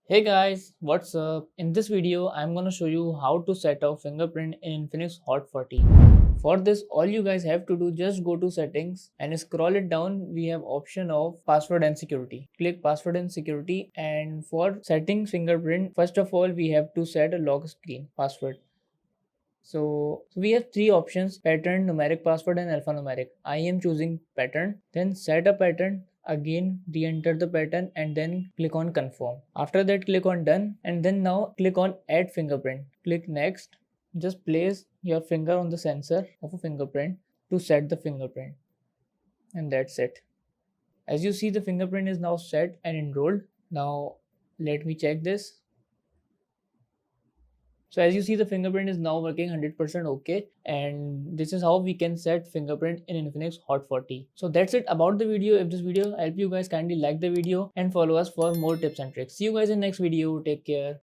Hey guys, what's up? In this video, I'm gonna show you how to set up fingerprint in Infinix Hot 40. For this, all you guys have to do just go to settings and scroll it down. We have option of password and security. Click password and security, and for setting fingerprint, first of all, we have to set a lock screen password. So we have three options: pattern, numeric password, and alphanumeric. I am choosing pattern. Then set a pattern. Again, re-enter the pattern and then click on confirm. After that, click on done, and then now click on add fingerprint. Click next. Just place your finger on the sensor of a fingerprint to set the fingerprint, and that's it. As you see, the fingerprint is now set and enrolled. Now let me check this. So as you see, the fingerprint is now working 100% okay, and this is how we can set fingerprint in Infinix Hot 40. So that's it about the video. If this video helped you guys, kindly like the video and follow us for more tips and tricks. See you guys in next video. Take care.